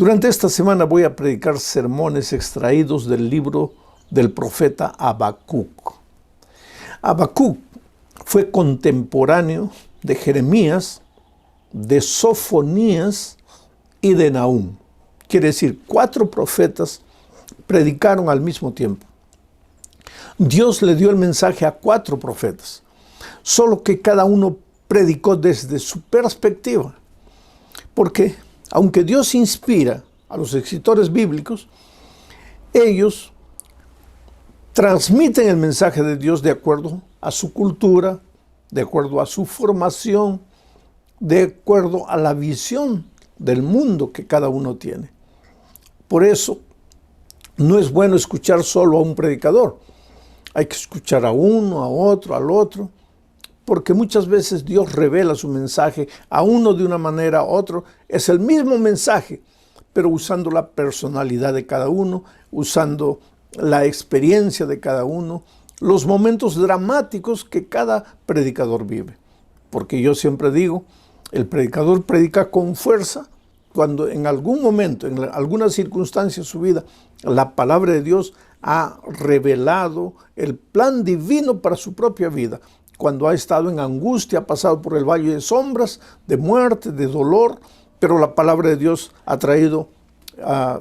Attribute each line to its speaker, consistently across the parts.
Speaker 1: Durante esta semana voy a predicar sermones extraídos del libro del profeta Habacuc. Habacuc fue contemporáneo de Jeremías, de Sofonías y de Nahum. Quiere decir, 4 profetas predicaron al mismo tiempo. Dios le dio el mensaje a 4 profetas, solo que cada uno predicó desde su perspectiva. Porque aunque Dios inspira a los escritores bíblicos, ellos transmiten el mensaje de Dios de acuerdo a su cultura, de acuerdo a su formación, de acuerdo a la visión del mundo que cada uno tiene. Por eso, no es bueno escuchar solo a un predicador. Hay que escuchar a uno, a otro, al otro, porque muchas veces Dios revela su mensaje a uno de una manera, a otro. Es el mismo mensaje, pero usando la personalidad de cada uno, usando la experiencia de cada uno, los momentos dramáticos que cada predicador vive. Porque yo siempre digo, el predicador predica con fuerza cuando en algún momento, en alguna circunstancia de su vida, la palabra de Dios ha revelado el plan divino para su propia vida. Cuando ha estado en angustia, ha pasado por el valle de sombras, de muerte, de dolor, pero la palabra de Dios ha traído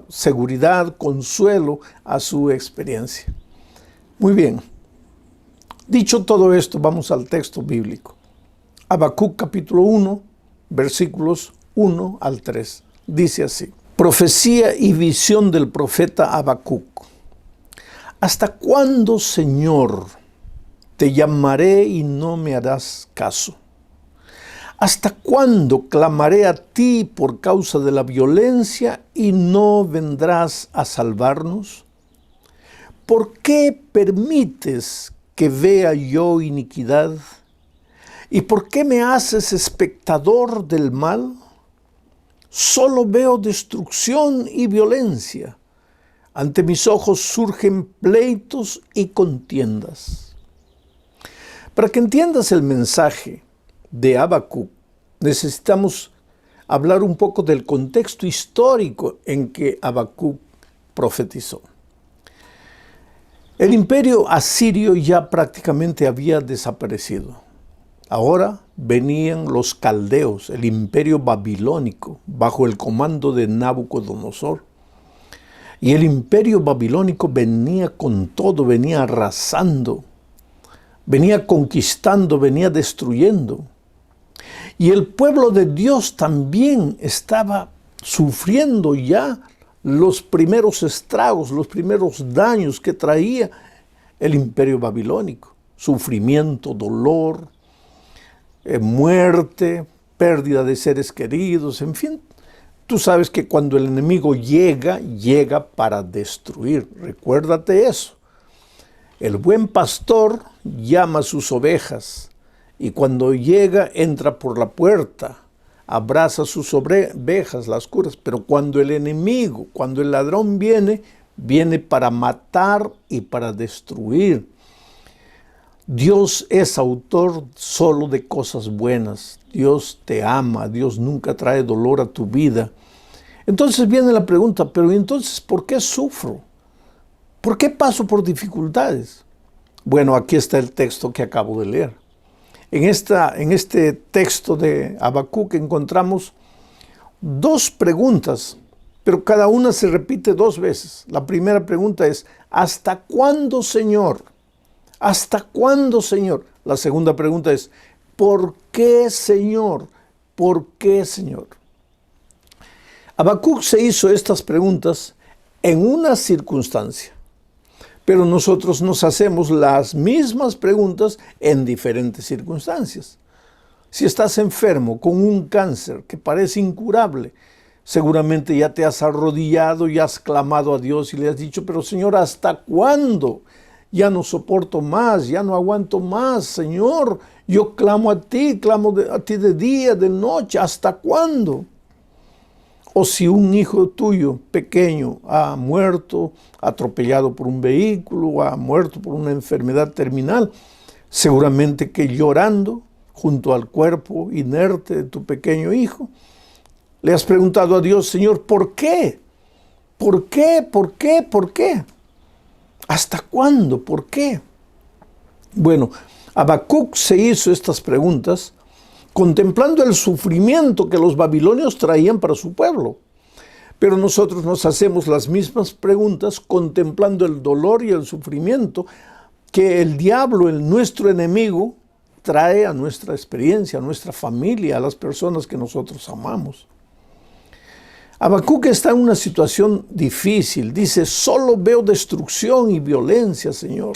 Speaker 1: seguridad, consuelo a su experiencia. Muy bien. Dicho todo esto, vamos al texto bíblico. Habacuc capítulo 1, versículos 1 al 3. Dice así: Profecía y visión del profeta Habacuc. ¿Hasta cuándo, Señor, te llamaré y no me harás caso? ¿Hasta cuándo clamaré a ti por causa de la violencia y no vendrás a salvarnos? ¿Por qué permites que vea yo iniquidad? ¿Y por qué me haces espectador del mal? Solo veo destrucción y violencia. Ante mis ojos surgen pleitos y contiendas. Para que entiendas el mensaje de Habacuc, necesitamos hablar un poco del contexto histórico en que Habacuc profetizó. El imperio asirio ya prácticamente había desaparecido. Ahora venían los caldeos, el imperio babilónico, bajo el comando de Nabucodonosor. Y el imperio babilónico venía con todo, venía arrasando, venía conquistando, venía destruyendo. Y el pueblo de Dios también estaba sufriendo ya los primeros estragos, los primeros daños que traía el imperio babilónico. Sufrimiento, dolor, muerte, pérdida de seres queridos, en fin. Tú sabes que cuando el enemigo llega para destruir. Recuérdate eso. El buen pastor llama a sus ovejas y cuando llega entra por la puerta, abraza a sus ovejas, las curas. Pero cuando el enemigo, cuando el ladrón viene para matar y para destruir. Dios es autor solo de cosas buenas. Dios te ama, Dios nunca trae dolor a tu vida. Entonces viene la pregunta, pero entonces, ¿por qué sufro? ¿Por qué paso por dificultades? Bueno, aquí está el texto que acabo de leer. En este texto de Habacuc encontramos 2 preguntas, pero cada una se repite 2 veces. La primera pregunta es, ¿hasta cuándo, Señor? ¿Hasta cuándo, Señor? La segunda pregunta es, ¿por qué, Señor? ¿Por qué, Señor? Habacuc se hizo estas preguntas en una circunstancia, pero nosotros nos hacemos las mismas preguntas en diferentes circunstancias. Si estás enfermo con un cáncer que parece incurable, seguramente ya te has arrodillado y has clamado a Dios y le has dicho, pero Señor, ¿hasta cuándo? Ya no soporto más, ya no aguanto más, Señor. Yo clamo a ti de día, de noche, ¿hasta cuándo? O si un hijo tuyo pequeño ha muerto, atropellado por un vehículo, o ha muerto por una enfermedad terminal, seguramente que llorando junto al cuerpo inerte de tu pequeño hijo, Le has preguntado a Dios, Señor, ¿por qué? ¿Por qué? ¿Por qué? ¿Por qué? ¿Hasta cuándo? ¿Por qué? Bueno, Habacuc se hizo estas preguntas contemplando el sufrimiento que los babilonios traían para su pueblo. Pero nosotros nos hacemos las mismas preguntas contemplando el dolor y el sufrimiento que el diablo, nuestro enemigo, trae a nuestra experiencia, a nuestra familia, a las personas que nosotros amamos. Habacuc está en una situación difícil. Dice, solo veo destrucción y violencia, Señor.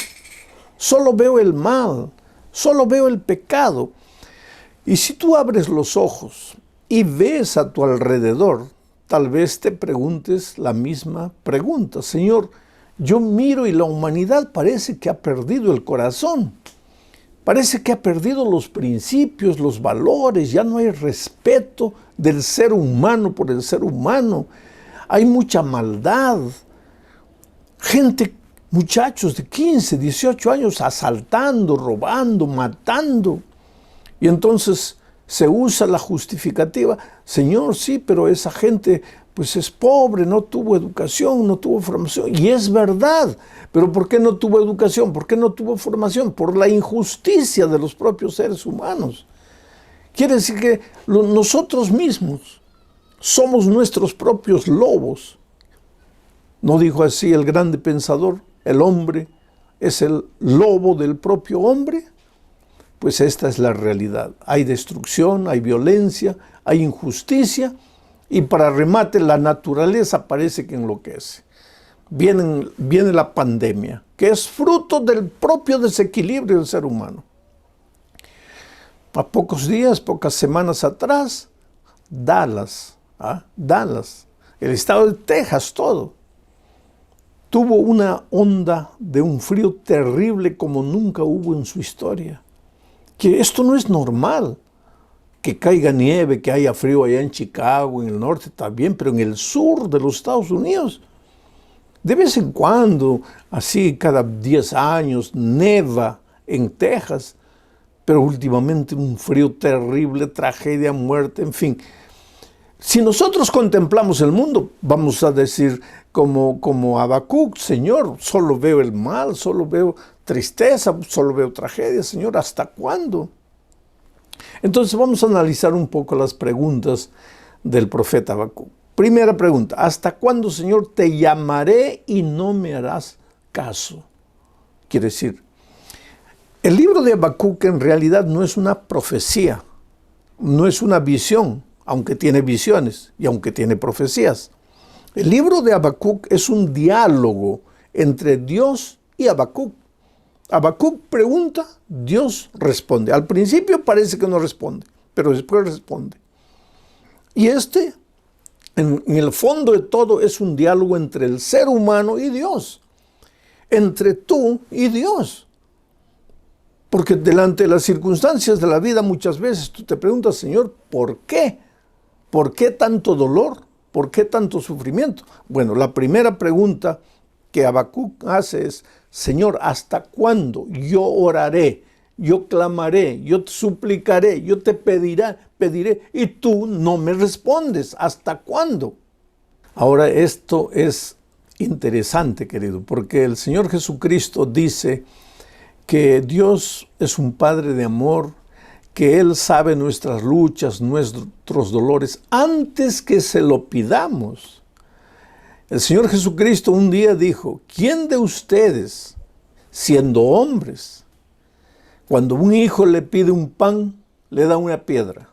Speaker 1: Solo veo el mal, solo veo el pecado. Y si tú abres los ojos y ves a tu alrededor, tal vez te preguntes la misma pregunta. Señor, yo miro y la humanidad parece que ha perdido el corazón. Parece que ha perdido los principios, los valores. Ya no hay respeto del ser humano por el ser humano. Hay mucha maldad. Gente, muchachos de 15, 18 años asaltando, robando, matando. Y entonces se usa la justificativa. Señor, sí, pero esa gente pues es pobre, no tuvo educación, no tuvo formación. Y es verdad. Pero ¿por qué no tuvo educación? ¿Por qué no tuvo formación? Por la injusticia de los propios seres humanos. Quiere decir que nosotros mismos somos nuestros propios lobos. ¿No dijo así el grande pensador? El hombre es el lobo del propio hombre. Pues esta es la realidad. Hay destrucción, hay violencia, hay injusticia y para remate la naturaleza parece que enloquece. Viene la pandemia, que es fruto del propio desequilibrio del ser humano. A pocos días, pocas semanas atrás, Dallas, el estado de Texas, todo, tuvo una onda de un frío terrible como nunca hubo en su historia. Que esto no es normal, que caiga nieve, que haya frío allá en Chicago, en el norte también, pero en el sur de los Estados Unidos, de vez en cuando, así cada 10 años, neva en Texas, pero últimamente un frío terrible, tragedia, muerte, en fin. Si nosotros contemplamos el mundo, vamos a decir como Habacuc, Señor, solo veo el mal, solo veo tristeza, solo veo tragedia, Señor, ¿hasta cuándo? Entonces vamos a analizar un poco las preguntas del profeta Habacuc. Primera pregunta, ¿hasta cuándo, Señor, te llamaré y no me harás caso? Quiere decir, el libro de Habacuc en realidad no es una profecía, no es una visión, aunque tiene visiones y aunque tiene profecías. El libro de Habacuc es un diálogo entre Dios y Habacuc. Habacuc pregunta, Dios responde. Al principio parece que no responde, pero después responde. Y en el fondo de todo, es un diálogo entre el ser humano y Dios. Entre tú y Dios. Porque delante de las circunstancias de la vida muchas veces tú te preguntas, Señor, ¿por qué? ¿Por qué tanto dolor? ¿Por qué tanto sufrimiento? Bueno, la primera pregunta que Habacuc hace es, Señor, ¿hasta cuándo yo oraré, yo clamaré, yo te suplicaré, yo te pediré y tú no me respondes? ¿Hasta cuándo? Ahora esto es interesante, querido, porque el Señor Jesucristo dice que Dios es un Padre de amor, que Él sabe nuestras luchas, nuestros dolores, antes que se lo pidamos. El Señor Jesucristo un día dijo, ¿quién de ustedes, siendo hombres, cuando un hijo le pide un pan, le da una piedra?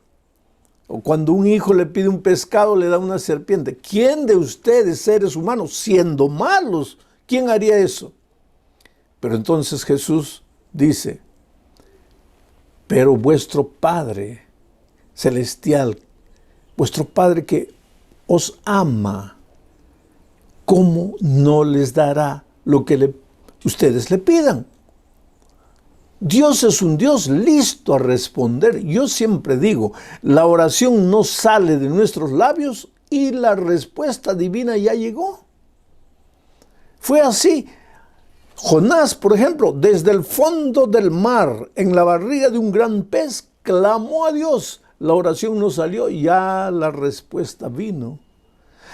Speaker 1: O cuando un hijo le pide un pescado, le da una serpiente. ¿Quién de ustedes, seres humanos, siendo malos, quién haría eso? Pero entonces Jesús dice, pero vuestro Padre celestial, vuestro Padre que os ama, ¿cómo no les dará lo que ustedes le pidan? Dios es un Dios listo a responder. Yo siempre digo, la oración no sale de nuestros labios y la respuesta divina ya llegó. Fue así. Jonás, por ejemplo, desde el fondo del mar, en la barriga de un gran pez, clamó a Dios. la oración no salió, ya la respuesta vino.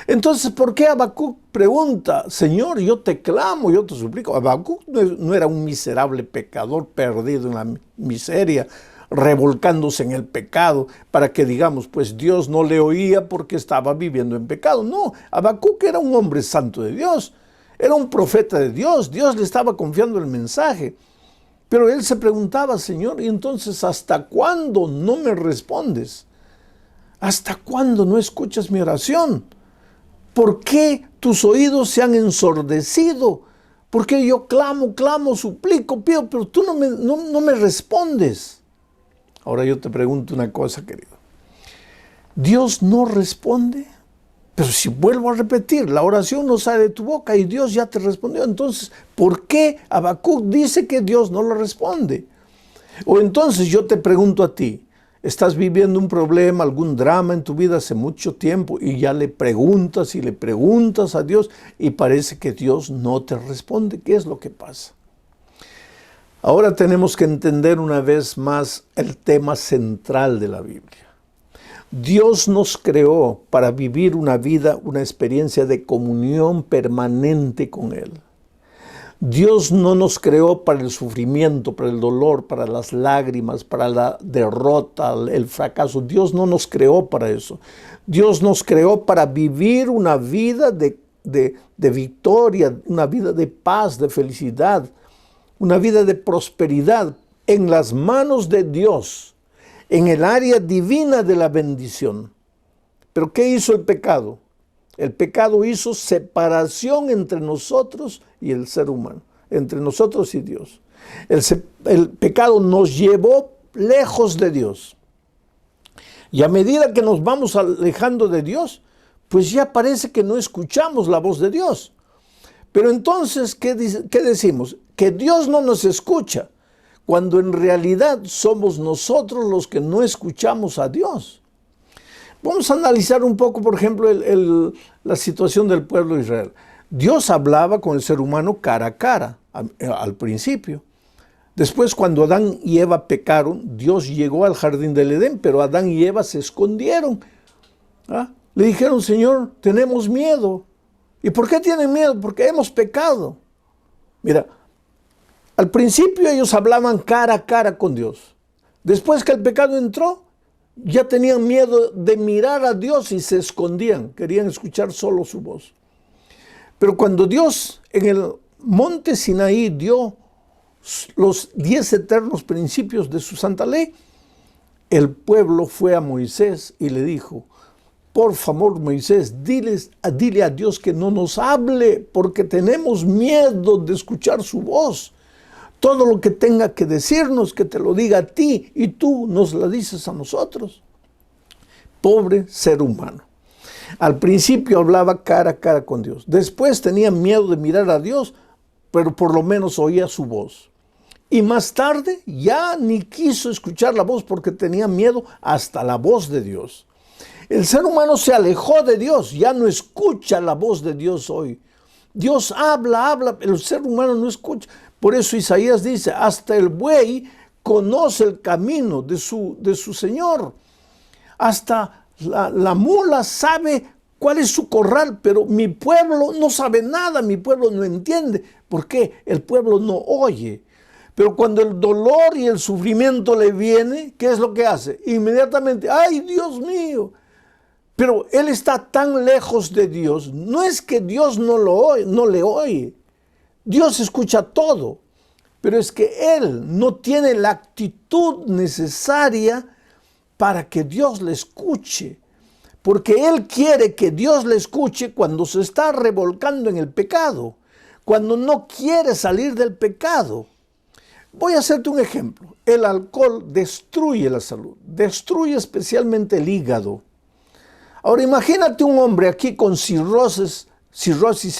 Speaker 1: Entonces, ¿por qué Habacuc pregunta, Señor, yo te clamo, yo te suplico? Habacuc no era un miserable pecador perdido en la miseria, revolcándose en el pecado, para que digamos, pues Dios no le oía porque estaba viviendo en pecado. No, Habacuc era un hombre santo de Dios, era un profeta de Dios, Dios le estaba confiando el mensaje. Pero él se preguntaba, Señor, ¿y entonces hasta cuándo no me respondes? ¿Hasta cuándo no escuchas mi oración? ¿Por qué tus oídos se han ensordecido? ¿Por qué yo clamo, suplico, pido, pero tú no me respondes? Ahora yo te pregunto una cosa, querido. ¿Dios no responde? Pero si vuelvo a repetir, la oración no sale de tu boca y Dios ya te respondió. Entonces, ¿por qué Habacuc dice que Dios no lo responde? O entonces yo te pregunto a ti, ¿estás viviendo un problema, algún drama en tu vida hace mucho tiempo y ya le preguntas y le preguntas a Dios y parece que Dios no te responde? ¿Qué es lo que pasa? Ahora tenemos que entender una vez más el tema central de la Biblia. Dios nos creó para vivir una vida, una experiencia de comunión permanente con Él. Dios no nos creó para el sufrimiento, para el dolor, para las lágrimas, para la derrota, el fracaso. Dios no nos creó para eso. Dios nos creó para vivir una vida de victoria, una vida de paz, de felicidad, una vida de prosperidad en las manos de Dios, en el área divina de la bendición. ¿Pero qué hizo el pecado? El pecado hizo separación entre nosotros y el ser humano, entre nosotros y Dios. El pecado nos llevó lejos de Dios. Y a medida que nos vamos alejando de Dios, pues ya parece que no escuchamos la voz de Dios. Pero entonces, ¿qué decimos? Que Dios no nos escucha, cuando en realidad somos nosotros los que no escuchamos a Dios. Vamos a analizar un poco, por ejemplo, la situación del pueblo de Israel. Dios hablaba con el ser humano cara a cara al principio. Después, cuando Adán y Eva pecaron, Dios llegó al jardín del Edén, pero Adán y Eva se escondieron. Le dijeron, Señor, tenemos miedo. ¿Y por qué tienen miedo? Porque hemos pecado. Mira, al principio ellos hablaban cara a cara con Dios. Después que el pecado entró, ya tenían miedo de mirar a Dios y se escondían. Querían escuchar solo su voz. Pero cuando Dios en el monte Sinaí dio los 10 eternos principios de su santa ley, el pueblo fue a Moisés y le dijo, por favor, Moisés, dile a Dios que no nos hable porque tenemos miedo de escuchar su voz. Todo lo que tenga que decirnos, que te lo diga a ti y tú nos la dices a nosotros. Pobre ser humano. Al principio hablaba cara a cara con Dios. Después tenía miedo de mirar a Dios, pero por lo menos oía su voz. Y más tarde ya ni quiso escuchar la voz porque tenía miedo hasta la voz de Dios. El ser humano se alejó de Dios, ya no escucha la voz de Dios hoy. Dios habla, pero el ser humano no escucha. Por eso Isaías dice, hasta el buey conoce el camino de su Señor. Hasta la mula sabe cuál es su corral, pero mi pueblo no sabe nada, mi pueblo no entiende. ¿Por qué? El pueblo no oye. Pero cuando el dolor y el sufrimiento le viene, ¿qué es lo que hace? Inmediatamente, ¡ay, Dios mío! Pero él está tan lejos de Dios. No es que Dios no le oye. Dios escucha todo. Pero es que él no tiene la actitud necesaria para que Dios le escuche. Porque él quiere que Dios le escuche cuando se está revolcando en el pecado. Cuando no quiere salir del pecado. Voy a hacerte un ejemplo. El alcohol destruye la salud. Destruye especialmente el hígado. Ahora imagínate un hombre aquí con cirrosis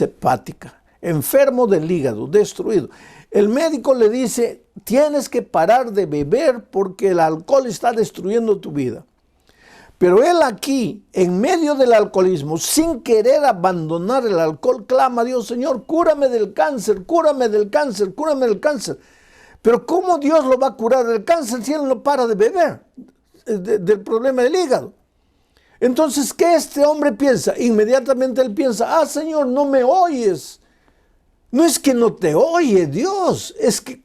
Speaker 1: hepática, enfermo del hígado, destruido. El médico le dice, tienes que parar de beber porque el alcohol está destruyendo tu vida. Pero él aquí, en medio del alcoholismo, sin querer abandonar el alcohol, clama a Dios, Señor, cúrame del cáncer, cúrame del cáncer, cúrame del cáncer. Pero ¿cómo Dios lo va a curar del cáncer si él no para de beber? del problema del hígado. Entonces, ¿qué este hombre piensa? Inmediatamente él piensa, Señor, no me oyes. No es que no te oye Dios, es que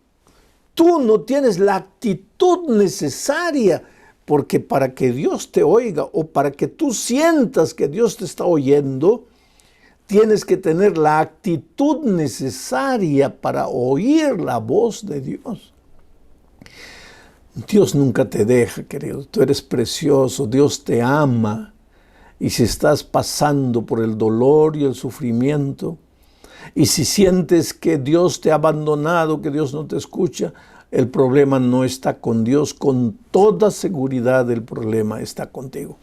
Speaker 1: tú no tienes la actitud necesaria, porque para que Dios te oiga o para que tú sientas que Dios te está oyendo, tienes que tener la actitud necesaria para oír la voz de Dios. Dios nunca te deja, querido. Tú eres precioso. Dios te ama. Y si estás pasando por el dolor y el sufrimiento, y si sientes que Dios te ha abandonado, que Dios no te escucha, el problema no está con Dios. Con toda seguridad el problema está contigo.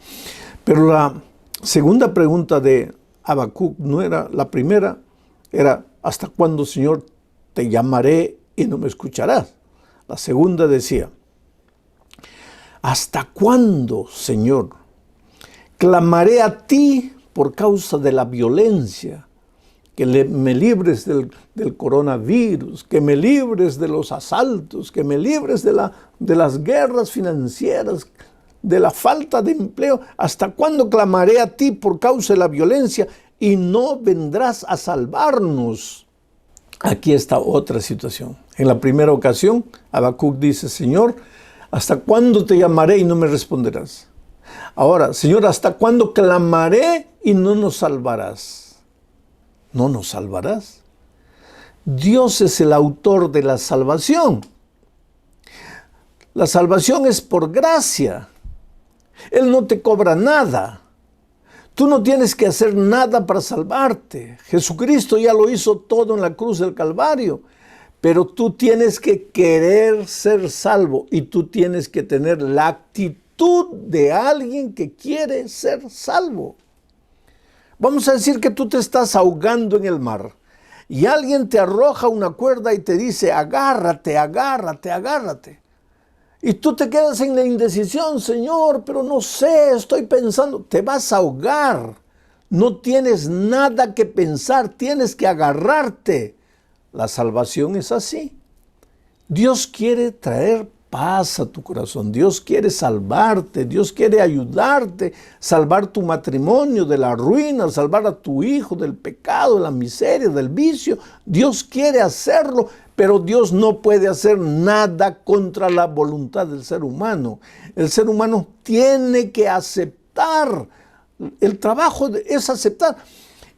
Speaker 1: Pero la segunda pregunta de Habacuc no era la primera, era ¿hasta cuándo, Señor, te llamaré y no me escucharás? La segunda decía, ¿hasta cuándo, Señor, clamaré a ti por causa de la violencia? Que me libres del coronavirus, que me libres de los asaltos, que me libres de las guerras financieras, de la falta de empleo. ¿Hasta cuándo clamaré a ti por causa de la violencia y no vendrás a salvarnos? Aquí está otra situación. En la primera ocasión, Habacuc dice, Señor, ¿hasta cuándo te llamaré y no me responderás? Ahora, Señor, ¿hasta cuándo clamaré y no nos salvarás? ¿No nos salvarás? Dios es el autor de la salvación. La salvación es por gracia. Él no te cobra nada. Tú no tienes que hacer nada para salvarte. Jesucristo ya lo hizo todo en la cruz del Calvario. Pero tú tienes que querer ser salvo y tú tienes que tener la actitud de alguien que quiere ser salvo. Vamos a decir que tú te estás ahogando en el mar y alguien te arroja una cuerda y te dice, agárrate, agárrate, agárrate. Y tú te quedas en la indecisión, Señor, pero no sé, estoy pensando. Te vas a ahogar. No tienes nada que pensar, tienes que agarrarte. La salvación es así. Dios quiere traer paz a tu corazón. Dios quiere salvarte. Dios quiere ayudarte, salvar tu matrimonio de la ruina, salvar a tu hijo del pecado, de la miseria, del vicio. Dios quiere hacerlo, pero Dios no puede hacer nada contra la voluntad del ser humano. El ser humano tiene que aceptar. El trabajo es aceptar.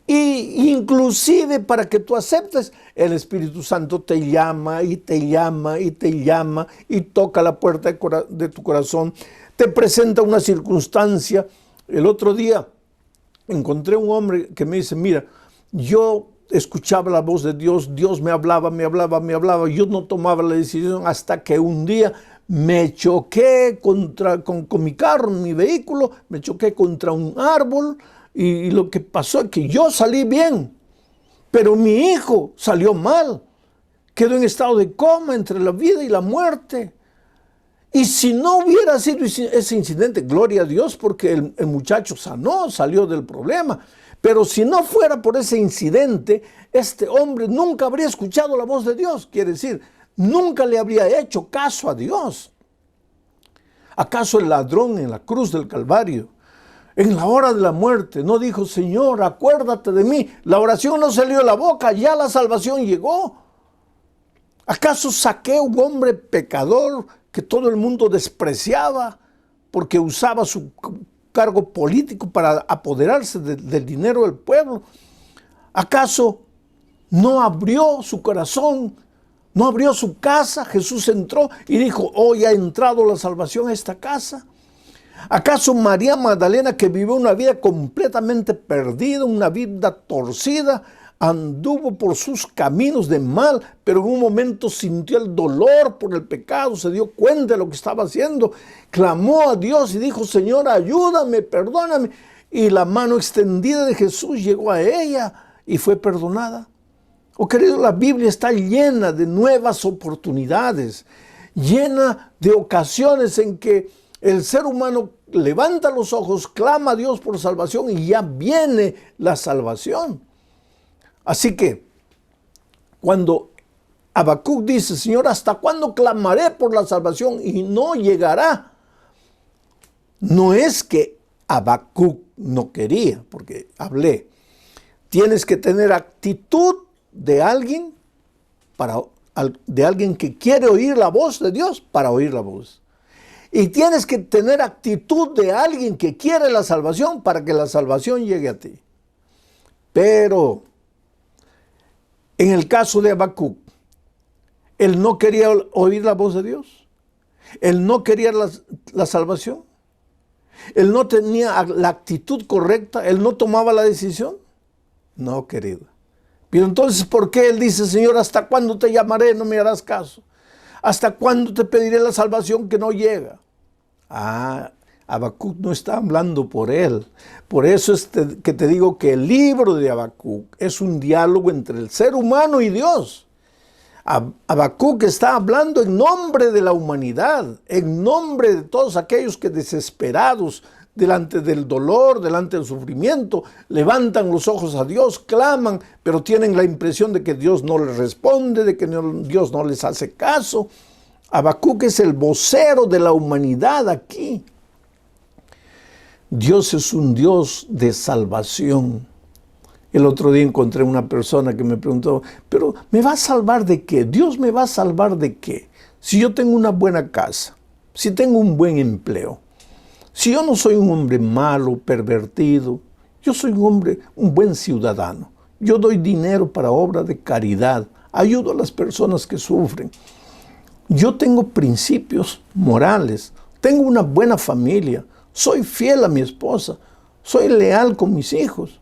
Speaker 1: Y inclusive para que tú aceptes, el Espíritu Santo te llama y te llama y te llama y toca la puerta de tu corazón, te presenta una circunstancia. El otro día encontré un hombre que me dice, mira, yo escuchaba la voz de Dios, Dios me hablaba, yo no tomaba la decisión hasta que un día me choqué con mi carro, mi vehículo, me choqué contra un árbol. Y lo que pasó es que yo salí bien, pero mi hijo salió mal. Quedó en estado de coma entre la vida y la muerte. Y si no hubiera sido ese incidente, gloria a Dios, porque el muchacho sanó, salió del problema. Pero si no fuera por ese incidente, este hombre nunca habría escuchado la voz de Dios. Quiere decir, nunca le habría hecho caso a Dios. ¿Acaso el ladrón en la cruz del Calvario, en la hora de la muerte, no dijo, Señor, acuérdate de mí? La oración no salió de la boca, ya la salvación llegó. ¿Acaso Zaqueo, un hombre pecador que todo el mundo despreciaba porque usaba su cargo político para apoderarse del dinero del pueblo, acaso no abrió su corazón, no abrió su casa? Jesús entró y dijo, hoy ha entrado la salvación a esta casa. ¿Acaso María Magdalena, que vivió una vida completamente perdida, una vida torcida, anduvo por sus caminos de mal, pero en un momento sintió el dolor por el pecado, se dio cuenta de lo que estaba haciendo, clamó a Dios y dijo, Señor, ayúdame, perdóname? Y la mano extendida de Jesús llegó a ella y fue perdonada. Oh, querido, la Biblia está llena de nuevas oportunidades, llena de ocasiones en que el ser humano levanta los ojos, clama a Dios por salvación y ya viene la salvación. Así que cuando Habacuc dice, Señor, ¿hasta cuándo clamaré por la salvación y no llegará? No es que Habacuc no quería, porque hablé. Tienes que tener actitud de alguien de alguien que quiere oír la voz de Dios para oír la voz. Y tienes que tener actitud de alguien que quiere la salvación para que la salvación llegue a ti. Pero en el caso de Habacuc, él no quería oír la voz de Dios. Él no quería la salvación. Él no tenía la actitud correcta. Él no tomaba la decisión. No, querido. Pero entonces, ¿por qué él dice, Señor, hasta cuándo te llamaré, no me harás caso? ¿Hasta cuándo te pediré la salvación que no llega? Habacuc no está hablando por él. Por eso es que te digo que el libro de Habacuc es un diálogo entre el ser humano y Dios. Habacuc está hablando en nombre de la humanidad, en nombre de todos aquellos que desesperados delante del dolor, delante del sufrimiento, levantan los ojos a Dios, claman, pero tienen la impresión de que Dios no les responde, de que Dios no les hace caso. Habacuc es el vocero de la humanidad aquí. Dios es un Dios de salvación. El otro día encontré una persona que me preguntó, ¿pero me va a salvar de qué? ¿Dios me va a salvar de qué? Si yo tengo una buena casa, si tengo un buen empleo, si yo no soy un hombre malo, pervertido, yo soy un buen ciudadano. Yo doy dinero para obra de caridad, ayudo a las personas que sufren. Yo tengo principios morales, tengo una buena familia, soy fiel a mi esposa, soy leal con mis hijos.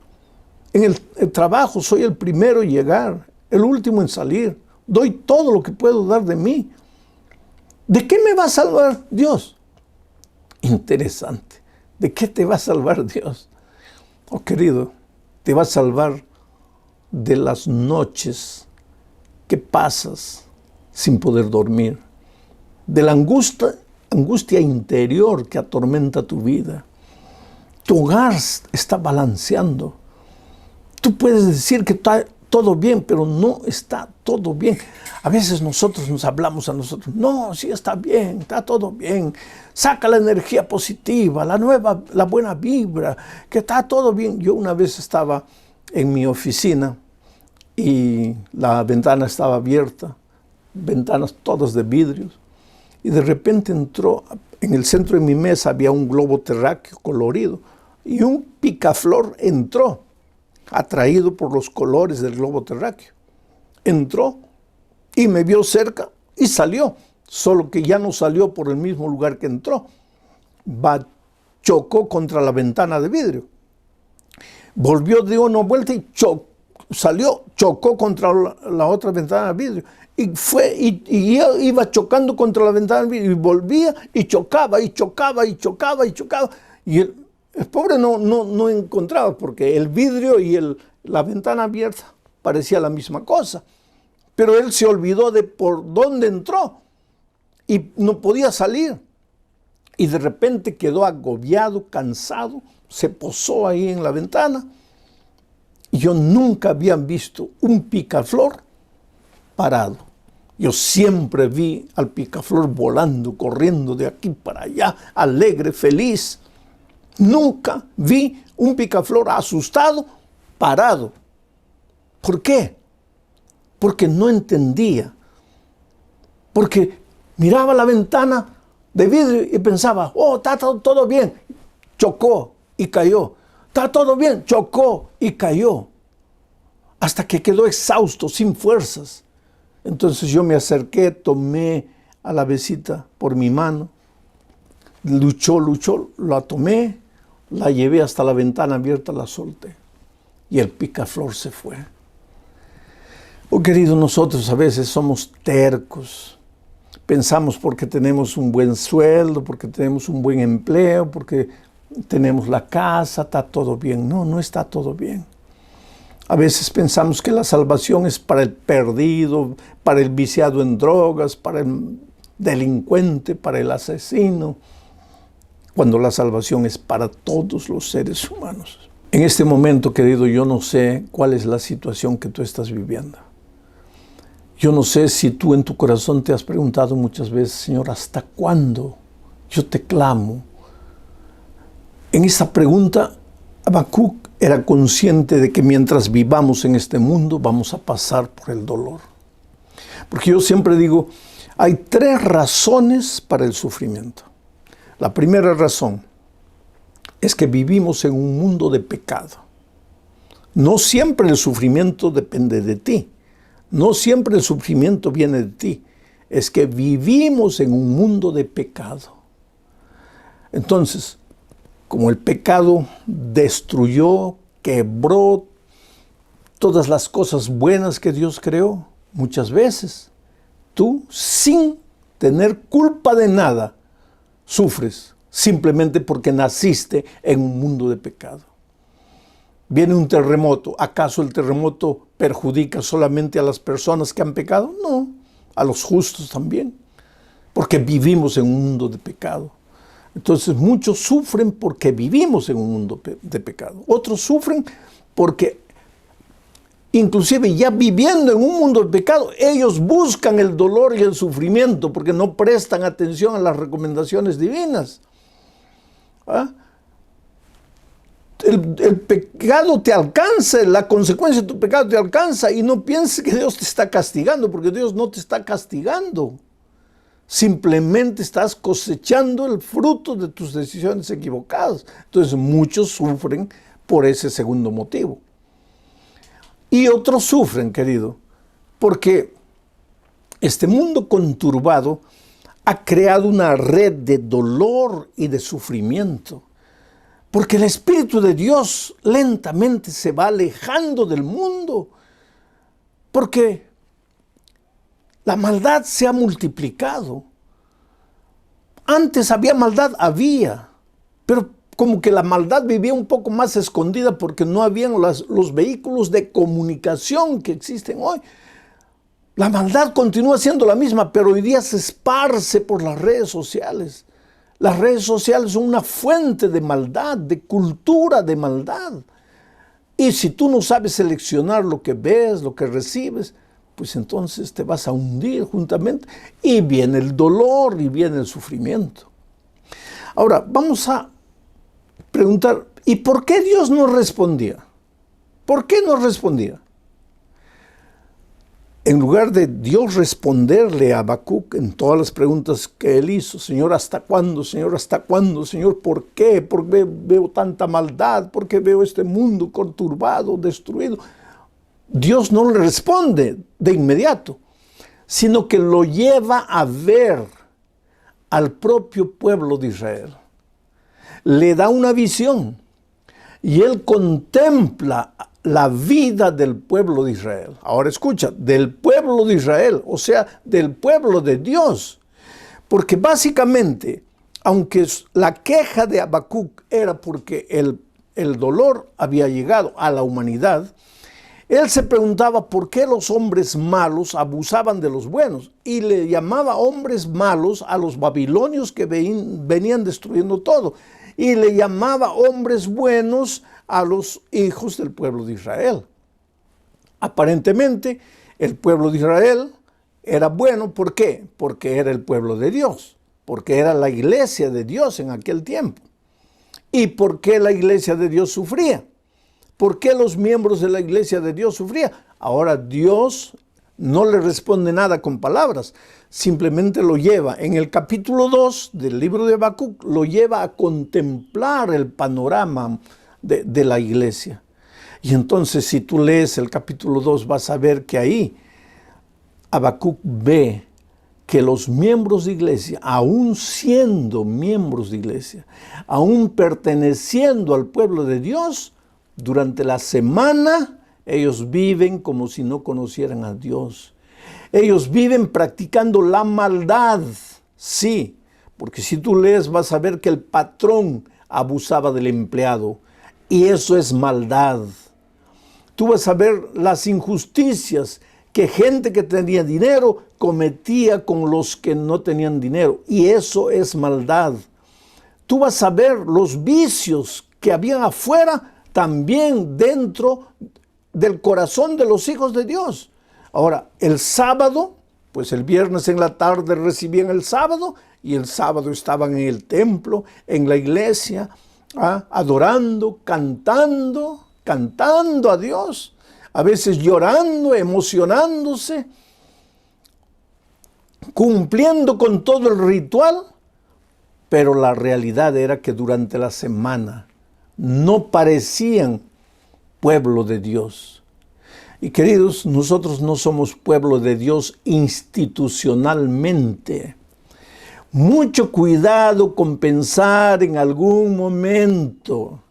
Speaker 1: En el trabajo soy el primero en llegar, el último en salir. Doy todo lo que puedo dar de mí. ¿De qué me va a salvar Dios? Interesante. ¿De qué te va a salvar Dios? Oh, querido, te va a salvar de las noches que pasas sin poder dormir, de la angustia interior que atormenta tu vida. Tu hogar está balanceando. Tú puedes decir que está todo bien, pero no está todo bien. A veces nosotros nos hablamos a nosotros, no, sí está bien, está todo bien. Saca la energía positiva, la buena vibra, que está todo bien. Yo una vez estaba en mi oficina y la ventana estaba abierta, ventanas todas de vidrios, y de repente entró, en el centro de mi mesa había un globo terráqueo colorido, y un picaflor entró, atraído por los colores del globo terráqueo. Entró y me vio cerca y salió, solo que ya no salió por el mismo lugar que entró. Chocó contra la ventana de vidrio. Volvió, dio una vuelta y chocó contra la otra ventana de vidrio. Y iba chocando contra la ventana de vidrio y volvía y chocaba y chocaba y chocaba y chocaba. Y el pobre no encontraba, porque el vidrio y la ventana abierta parecía la misma cosa. Pero él se olvidó de por dónde entró y no podía salir. Y de repente quedó agobiado, cansado, se posó ahí en la ventana. Y yo nunca había visto un picaflor parado. Yo siempre vi al picaflor volando, corriendo de aquí para allá, alegre, feliz. Nunca vi un picaflor asustado, parado. ¿Por qué? Porque no entendía. Porque miraba la ventana de vidrio y pensaba, oh, está todo bien. Chocó y cayó. Está todo bien. Chocó y cayó. Hasta que quedó exhausto, sin fuerzas. Entonces yo me acerqué, tomé a la besita por mi mano. Luchó, la tomé, la llevé hasta la ventana abierta, la solté. Y el picaflor se fue. Oh, querido, nosotros a veces somos tercos. Pensamos porque tenemos un buen sueldo, porque tenemos un buen empleo, porque tenemos la casa, está todo bien. No, no está todo bien. A veces pensamos que la salvación es para el perdido, para el viciado en drogas, para el delincuente, para el asesino, cuando la salvación es para todos los seres humanos. En este momento, querido, yo no sé cuál es la situación que tú estás viviendo. Yo no sé si tú en tu corazón te has preguntado muchas veces, Señor, ¿hasta cuándo yo te clamo? En esta pregunta, Habacuc era consciente de que mientras vivamos en este mundo vamos a pasar por el dolor. Porque yo siempre digo, hay 3 razones para el sufrimiento. La primera razón es que vivimos en un mundo de pecado. No siempre el sufrimiento depende de ti. No siempre el sufrimiento viene de ti. Es que vivimos en un mundo de pecado. Entonces, como el pecado destruyó, quebró todas las cosas buenas que Dios creó, muchas veces tú, sin tener culpa de nada, sufres simplemente porque naciste en un mundo de pecado. Viene un terremoto. ¿Acaso el terremoto perjudica solamente a las personas que han pecado? No, a los justos también, porque vivimos en un mundo de pecado. Entonces muchos sufren porque vivimos en un mundo de pecado. Otros sufren porque, inclusive ya viviendo en un mundo de pecado, ellos buscan el dolor y el sufrimiento porque no prestan atención a las recomendaciones divinas. ¿Ah? El pecado te alcanza, la consecuencia de tu pecado te alcanza, y no pienses que Dios te está castigando, porque Dios no te está castigando. Simplemente estás cosechando el fruto de tus decisiones equivocadas. Entonces muchos sufren por ese segundo motivo. Y otros sufren, querido, porque este mundo conturbado ha creado una red de dolor y de sufrimiento. Porque el Espíritu de Dios lentamente se va alejando del mundo. Porque la maldad se ha multiplicado. Antes había maldad, pero como que la maldad vivía un poco más escondida porque no habían los vehículos de comunicación que existen hoy. La maldad continúa siendo la misma, pero hoy día se esparce por las redes sociales. Las redes sociales son una fuente de maldad, de cultura de maldad. Y si tú no sabes seleccionar lo que ves, lo que recibes, pues entonces te vas a hundir juntamente y viene el dolor y viene el sufrimiento. Ahora, vamos a preguntar, ¿y por qué Dios no respondía? ¿Por qué no respondía? En lugar de Dios responderle a Habacuc en todas las preguntas que él hizo, Señor, ¿hasta cuándo? Señor, ¿hasta cuándo? Señor, ¿por qué? ¿Por qué veo tanta maldad? ¿Por qué veo este mundo conturbado, destruido? Dios no le responde de inmediato, sino que lo lleva a ver al propio pueblo de Israel. Le da una visión y él contempla la vida del pueblo de Israel. Ahora escucha, del pueblo de Israel, o sea, del pueblo de Dios. Porque básicamente, aunque la queja de Habacuc era porque el dolor había llegado a la humanidad, él se preguntaba por qué los hombres malos abusaban de los buenos y le llamaba hombres malos a los babilonios que venían destruyendo todo, y le llamaba hombres buenos a los hijos del pueblo de Israel. Aparentemente el pueblo de Israel era bueno. ¿Por qué? Porque era el pueblo de Dios, porque era la iglesia de Dios en aquel tiempo. ¿Y por qué la iglesia de Dios sufría? ¿Por qué los miembros de la iglesia de Dios sufrían? Ahora Dios no le responde nada con palabras, simplemente lo lleva. En el capítulo 2 del libro de Habacuc lo lleva a contemplar el panorama de la iglesia. Y entonces si tú lees el capítulo 2 vas a ver que ahí Habacuc ve que los miembros de iglesia, aún siendo miembros de iglesia, aún perteneciendo al pueblo de Dios, durante la semana ellos viven como si no conocieran a Dios. Ellos viven practicando la maldad, sí, porque si tú lees vas a ver que el patrón abusaba del empleado, y eso es maldad. Tú vas a ver las injusticias que gente que tenía dinero cometía con los que no tenían dinero, y eso es maldad. Tú vas a ver los vicios que habían afuera también dentro del corazón de los hijos de Dios. Ahora, el sábado, pues el viernes en la tarde recibían el sábado, y el sábado estaban en el templo, en la iglesia, adorando, cantando a Dios, a veces llorando, emocionándose, cumpliendo con todo el ritual, pero la realidad era que durante la semana no parecían pueblo de Dios. Y queridos, nosotros no somos pueblo de Dios institucionalmente. Mucho cuidado con pensar en algún momento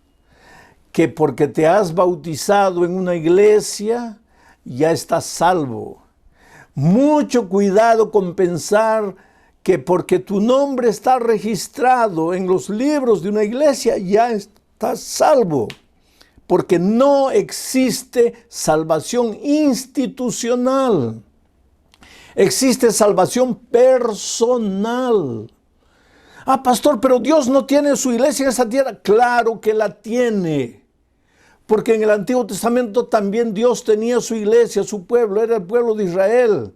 Speaker 1: que porque te has bautizado en una iglesia, ya estás salvo. Mucho cuidado con pensar que porque tu nombre está registrado en los libros de una iglesia, ya estás salvo. Porque no existe salvación institucional. Existe salvación personal. Pastor, pero Dios no tiene su iglesia en esa tierra. Claro que la tiene. Porque en el Antiguo Testamento también Dios tenía su iglesia, su pueblo, era el pueblo de Israel.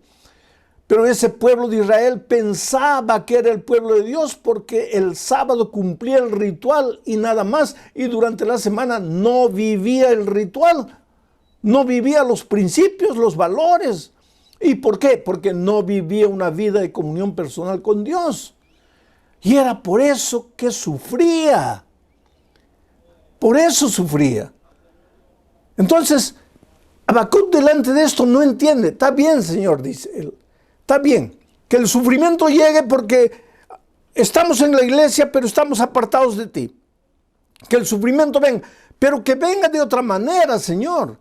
Speaker 1: Pero ese pueblo de Israel pensaba que era el pueblo de Dios porque el sábado cumplía el ritual y nada más. Y durante la semana no vivía el ritual, no vivía los principios, los valores. ¿Y por qué? Porque no vivía una vida de comunión personal con Dios. Y era por eso que sufría. Por eso sufría. Entonces, Habacuc delante de esto no entiende. Está bien, Señor, dice él. Está bien que el sufrimiento llegue porque estamos en la iglesia, pero estamos apartados de ti. Que el sufrimiento venga, pero que venga de otra manera, Señor.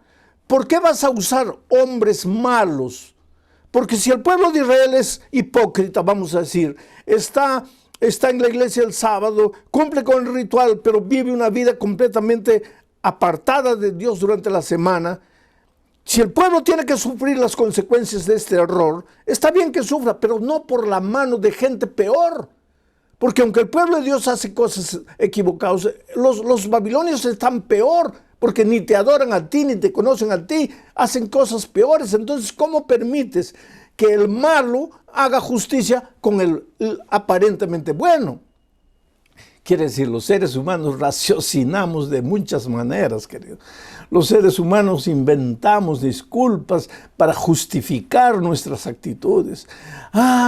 Speaker 1: ¿Por qué vas a usar hombres malos? Porque si el pueblo de Israel es hipócrita, vamos a decir, está en la iglesia el sábado, cumple con el ritual, pero vive una vida completamente apartada de Dios durante la semana. Si el pueblo tiene que sufrir las consecuencias de este error, está bien que sufra, pero no por la mano de gente peor. Porque aunque el pueblo de Dios hace cosas equivocadas, los babilonios están peor, porque ni te adoran a ti, ni te conocen a ti, hacen cosas peores. Entonces, ¿cómo permites que el malo haga justicia con el aparentemente bueno? Quiere decir, los seres humanos raciocinamos de muchas maneras, querido. Los seres humanos inventamos disculpas para justificar nuestras actitudes.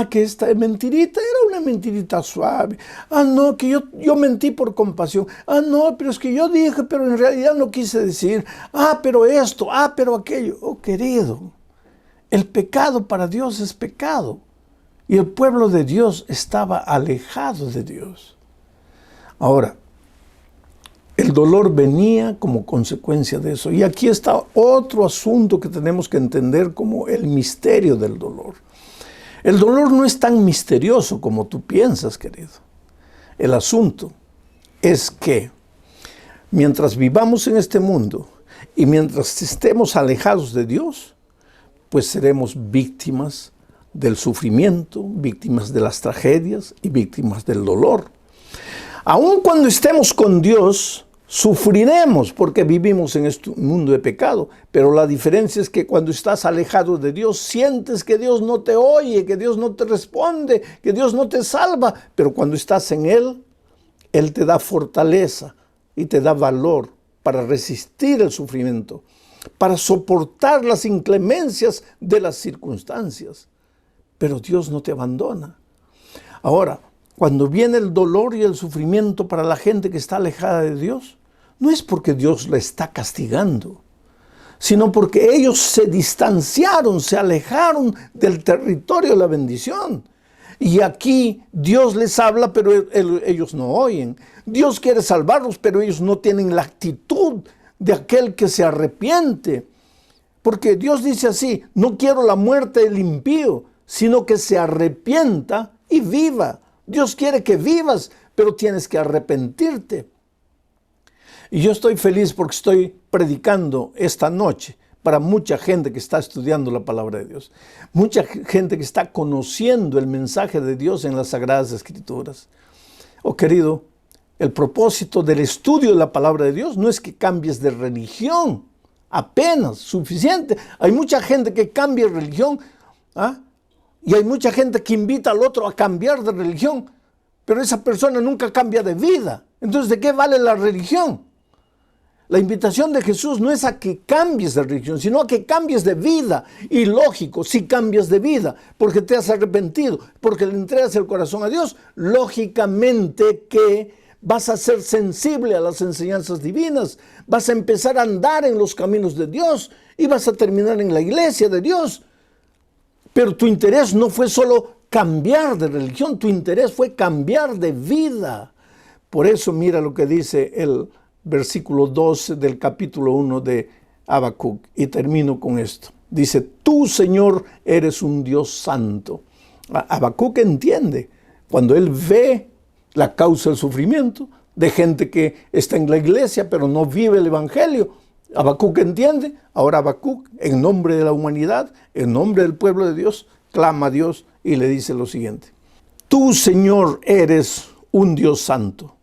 Speaker 1: Que esta mentirita era una mentirita suave. No, que yo mentí por compasión. No, pero es que yo dije, pero en realidad no quise decir. Pero esto, pero aquello. Oh, querido, el pecado para Dios es pecado. Y el pueblo de Dios estaba alejado de Dios. Ahora, el dolor venía como consecuencia de eso. Y aquí está otro asunto que tenemos que entender como el misterio del dolor. El dolor no es tan misterioso como tú piensas, querido. El asunto es que mientras vivamos en este mundo y mientras estemos alejados de Dios, pues seremos víctimas del sufrimiento, víctimas de las tragedias y víctimas del dolor. Aun cuando estemos con Dios, sufriremos porque vivimos en este mundo de pecado. Pero la diferencia es que cuando estás alejado de Dios, sientes que Dios no te oye, que Dios no te responde, que Dios no te salva. Pero cuando estás en Él, Él te da fortaleza y te da valor para resistir el sufrimiento, para soportar las inclemencias de las circunstancias. Pero Dios no te abandona. Ahora, cuando viene el dolor y el sufrimiento para la gente que está alejada de Dios, no es porque Dios la está castigando, sino porque ellos se distanciaron, se alejaron del territorio de la bendición. Y aquí Dios les habla, pero ellos no oyen. Dios quiere salvarlos, pero ellos no tienen la actitud de aquel que se arrepiente. Porque Dios dice así: no quiero la muerte del impío, sino que se arrepienta y viva. Dios quiere que vivas, pero tienes que arrepentirte. Y yo estoy feliz porque estoy predicando esta noche para mucha gente que está estudiando la palabra de Dios. Mucha gente que está conociendo el mensaje de Dios en las Sagradas Escrituras. Oh, querido, el propósito del estudio de la palabra de Dios no es que cambies de religión. Apenas, suficiente. Hay mucha gente que cambia de religión, y hay mucha gente que invita al otro a cambiar de religión, pero esa persona nunca cambia de vida. Entonces, ¿de qué vale la religión? La invitación de Jesús no es a que cambies de religión, sino a que cambies de vida. Y lógico, si cambias de vida, porque te has arrepentido, porque le entregas el corazón a Dios, lógicamente que vas a ser sensible a las enseñanzas divinas, vas a empezar a andar en los caminos de Dios y vas a terminar en la iglesia de Dios. Pero tu interés no fue solo cambiar de religión, tu interés fue cambiar de vida. Por eso mira lo que dice el versículo 12 del capítulo 1 de Habacuc. Y termino con esto. Dice, tú, Señor, eres un Dios santo. Habacuc entiende, cuando él ve la causa del sufrimiento de gente que está en la iglesia pero no vive el evangelio, Habacuc entiende. Ahora Habacuc, en nombre de la humanidad, en nombre del pueblo de Dios, clama a Dios y le dice lo siguiente. Tú, Señor, eres un Dios santo.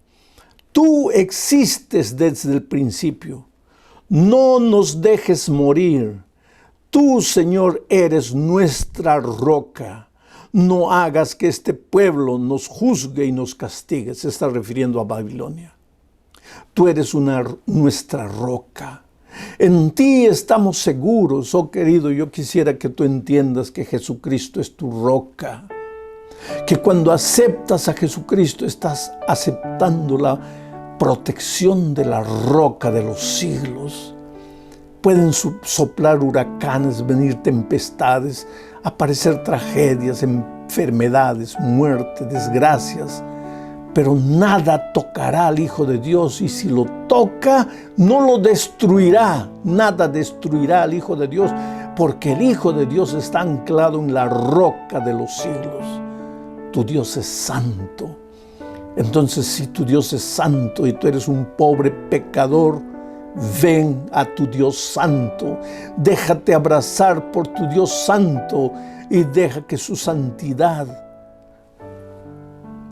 Speaker 1: Tú existes desde el principio. No nos dejes morir. Tú, Señor, eres nuestra roca. No hagas que este pueblo nos juzgue y nos castigue. Se está refiriendo a Babilonia. Tú eres nuestra roca. En ti estamos seguros, oh querido. Yo quisiera que tú entiendas que Jesucristo es tu roca. Que cuando aceptas a Jesucristo estás aceptando la protección de la roca de los siglos. Pueden soplar huracanes, venir tempestades, aparecer tragedias, enfermedades, muerte, desgracias, pero nada tocará al Hijo de Dios, y si lo toca, no lo destruirá. Nada destruirá al Hijo de Dios, porque el Hijo de Dios está anclado en la roca de los siglos. Tu Dios es santo. Entonces, si tu Dios es santo y tú eres un pobre pecador, ven a tu Dios santo, déjate abrazar por tu Dios santo y deja que su santidad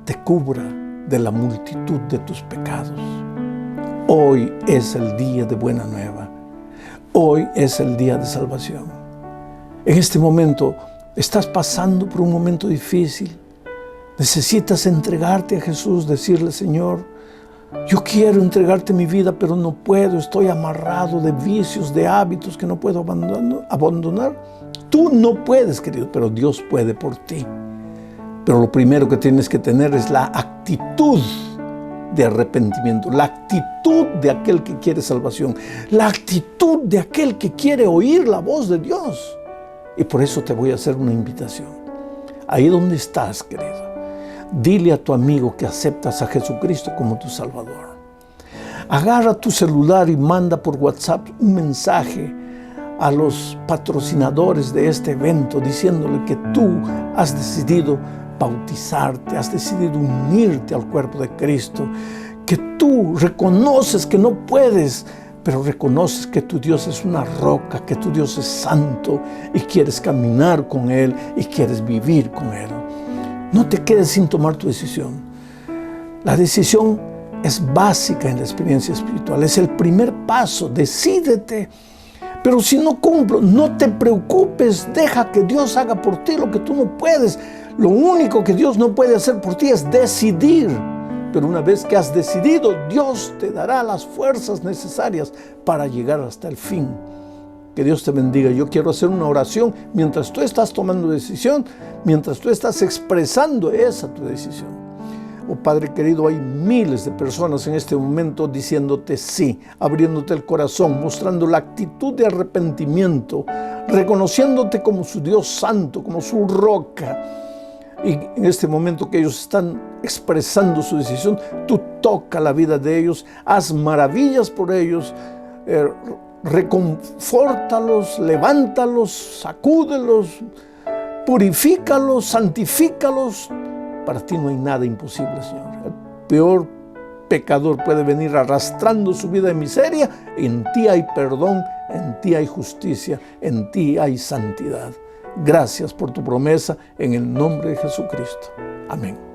Speaker 1: te cubra de la multitud de tus pecados. Hoy es el día de buena nueva. Hoy es el día de salvación. En este momento estás pasando por un momento difícil. Necesitas entregarte a Jesús, decirle, Señor, yo quiero entregarte mi vida, pero no puedo. Estoy amarrado de vicios, de hábitos que no puedo abandonar. Tú no puedes, querido, pero Dios puede por ti. Pero lo primero que tienes que tener es la actitud de arrepentimiento, la actitud de aquel que quiere salvación, la actitud de aquel que quiere oír la voz de Dios. Y por eso te voy a hacer una invitación. Ahí donde estás, querido, dile a tu amigo que aceptas a Jesucristo como tu Salvador. Agarra tu celular y manda por WhatsApp un mensaje a los patrocinadores de este evento diciéndole que tú has decidido bautizarte, has decidido unirte al cuerpo de Cristo, que tú reconoces que no puedes, pero reconoces que tu Dios es una roca, que tu Dios es santo y quieres caminar con Él y quieres vivir con Él. No te quedes sin tomar tu decisión. La decisión es básica en la experiencia espiritual, es el primer paso, decídete. Pero si no cumplo, no te preocupes, deja que Dios haga por ti lo que tú no puedes. Lo único que Dios no puede hacer por ti es decidir. Pero una vez que has decidido, Dios te dará las fuerzas necesarias para llegar hasta el fin. Que Dios te bendiga. Yo quiero hacer una oración mientras tú estás tomando decisión, mientras tú estás expresando esa tu decisión. Oh Padre querido, hay miles de personas en este momento diciéndote sí, abriéndote el corazón, mostrando la actitud de arrepentimiento, reconociéndote como su Dios santo, como su roca. Y en este momento que ellos están expresando su decisión, tú toca la vida de ellos, haz maravillas por ellos, reconfórtalos, levántalos, sacúdelos, purifícalos, santifícalos. Para ti no hay nada imposible, Señor. El peor pecador puede venir arrastrando su vida de miseria. En ti hay perdón, en ti hay justicia, en ti hay santidad. Gracias por tu promesa en el nombre de Jesucristo. Amén.